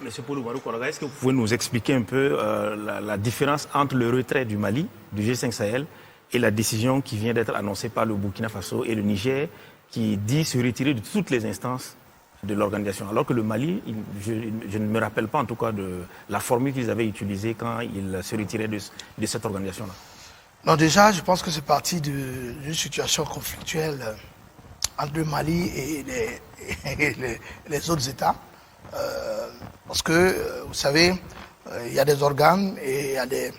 Monsieur Pouloubarou Kolaga, est-ce que vous pouvez nous expliquer un peu la différence entre le retrait du Mali, du G5 Sahel, et la décision qui vient d'être annoncée par le Burkina Faso et le Niger, qui dit se retirer de toutes les instances de l'organisation, alors que le Mali, je ne me rappelle pas en tout cas de la formule qu'ils avaient utilisée quand ils se retiraient de cette organisation-là. Non, déjà, je pense que c'est parti d'une situation conflictuelle entre le Mali et les autres États. Parce que, vous savez, il y a des organes et il y a des,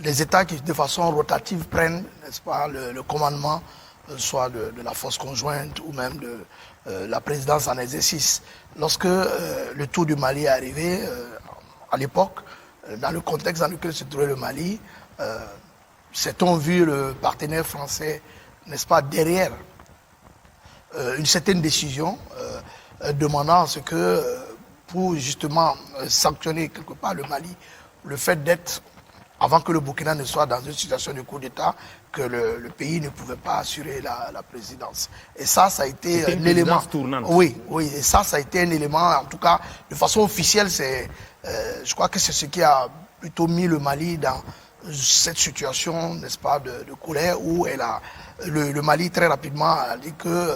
des États qui, de façon rotative, prennent, n'est-ce pas, le commandement, soit de la force conjointe ou même de la présidence en exercice. Lorsque le tour du Mali est arrivé, à l'époque, dans le contexte dans lequel se trouvait le Mali, s'est-on vu le partenaire français, n'est-ce pas, derrière une certaine décision demandant à ce que, pour justement sanctionner quelque part le Mali, le fait d'être, avant que le Burkina ne soit dans une situation de coup d'État, que le pays ne pouvait pas assurer la présidence. Et ça a été un élément. Oui, et ça a été un élément, en tout cas, de façon officielle, je crois que c'est ce qui a plutôt mis le Mali dans cette situation, n'est-ce pas, de colère, où le Mali très rapidement a dit que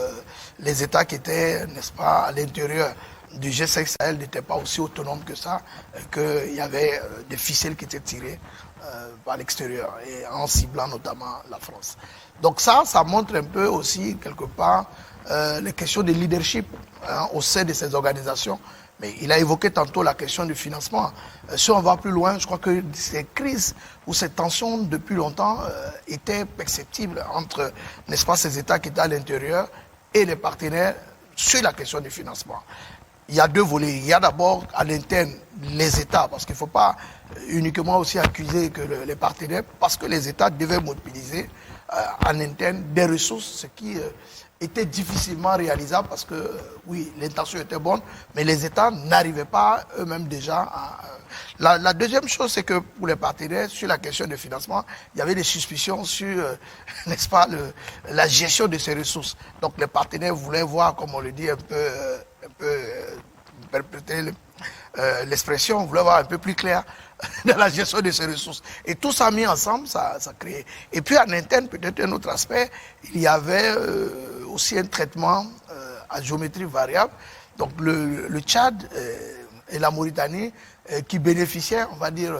les États qui étaient, n'est-ce pas, à l'intérieur du G5 Sahel n'étaient pas aussi autonomes que ça, qu'il y avait des ficelles qui étaient tirées par l'extérieur, et en ciblant notamment la France. Donc ça montre un peu aussi, quelque part, les questions de leadership au sein de ces organisations. Mais il a évoqué tantôt la question du financement. Si on va plus loin, je crois que ces crises ou ces tensions depuis longtemps étaient perceptibles entre, n'est-ce pas, ces États qui étaient à l'intérieur et les partenaires sur la question du financement. Il y a deux volets. Il y a d'abord à l'interne les États, parce qu'il ne faut pas uniquement aussi accuser que les partenaires, parce que les États devaient mobiliser en interne des ressources, ce qui était difficilement réalisable parce que, oui, l'intention était bonne, mais les États n'arrivaient pas eux-mêmes déjà à... La deuxième chose, c'est que pour les partenaires, sur la question du financement, il y avait des suspicions sur, n'est-ce pas, la gestion de ces ressources. Donc les partenaires voulaient voir, comme on le dit, un peu interpréter l'expression, voulaient voir un peu plus clair dans la gestion de ces ressources. Et tout ça mis ensemble, ça crée. Et puis en interne, peut-être un autre aspect, il y avait aussi un traitement à géométrie variable. Donc le Tchad et la Mauritanie qui bénéficiaient, on va dire,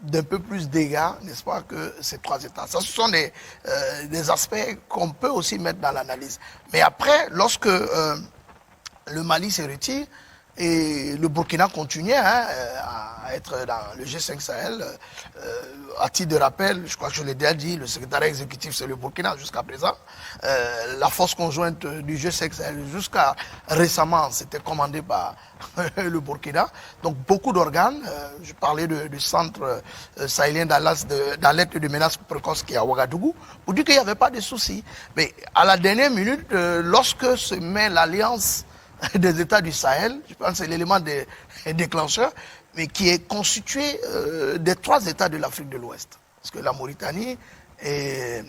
d'un peu plus de dégâts, n'est-ce pas, que ces trois États. Ça, ce sont des aspects qu'on peut aussi mettre dans l'analyse. Mais après, lorsque le Mali se retire, et le Burkina continuait à être dans le G5 Sahel. À titre de rappel, je crois que je l'ai déjà dit, le secrétariat exécutif c'est le Burkina jusqu'à présent. La force conjointe du G5 Sahel jusqu'à récemment, c'était commandé par le Burkina. Donc beaucoup d'organes, je parlais du centre sahélien d'alerte et de menaces précoces qui est à Ouagadougou, pour dire qu'il n'y avait pas de soucis. Mais à la dernière minute, lorsque se met l'alliance des États du Sahel, je pense que c'est l'élément déclencheur, mais qui est constitué des trois États de l'Afrique de l'Ouest. Parce que la Mauritanie et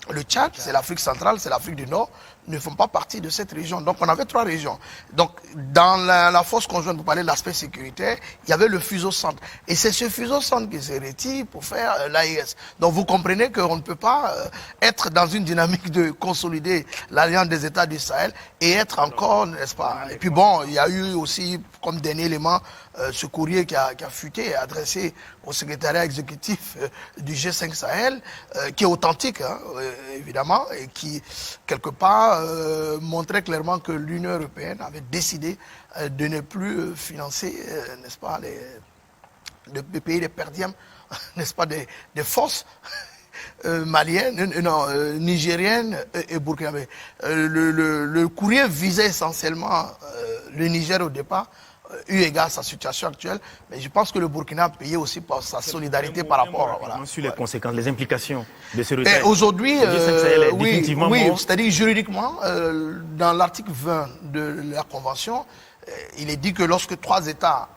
le Tchad, c'est l'Afrique centrale, c'est l'Afrique du Nord, ne font pas partie de cette région. Donc on avait trois régions. Donc dans la force conjointe, pour parler de l'aspect sécuritaire, il y avait le fuseau centre. Et c'est ce fuseau centre qui se retire pour faire l'AES. Donc vous comprenez qu'on ne peut pas être dans une dynamique de consolider l'alliance des États du Sahel et être encore, n'est-ce pas. Et puis bon, il y a eu aussi, comme dernier élément, ce courrier qui a fuité, adressé au secrétariat exécutif du G5 Sahel, qui est authentique, hein, évidemment, et qui, quelque part, montrait clairement que l'Union européenne avait décidé de ne plus financer, n'est-ce pas, de payer les perdièmes, n'est-ce pas, des forces maliennes, nigériennes et burkinabées. Le courrier visait essentiellement le Niger au départ, eu égard à sa situation actuelle, mais je pense que le Burkina a payé aussi par sa solidarité par rapport à... Sur les conséquences, les implications de ce retrait. Aujourd'hui, oui, c'est-à-dire juridiquement, dans l'article 20 de la Convention, il est dit que lorsque trois États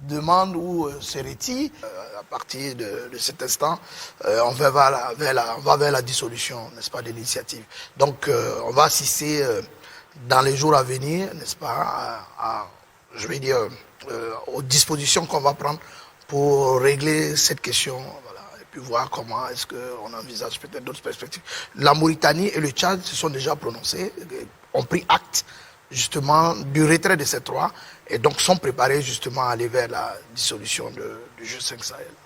demandent ou se retirent, à partir de cet instant, on va vers la dissolution, n'est-ce pas, de l'initiative. Donc, on va assister... dans les jours à venir, n'est-ce pas, je vais dire, aux dispositions qu'on va prendre pour régler cette question, voilà, et puis voir comment est-ce qu'on envisage peut-être d'autres perspectives. La Mauritanie et le Tchad se sont déjà prononcés, ont pris acte justement du retrait de ces trois, et donc sont préparés justement à aller vers la dissolution du G5 Sahel.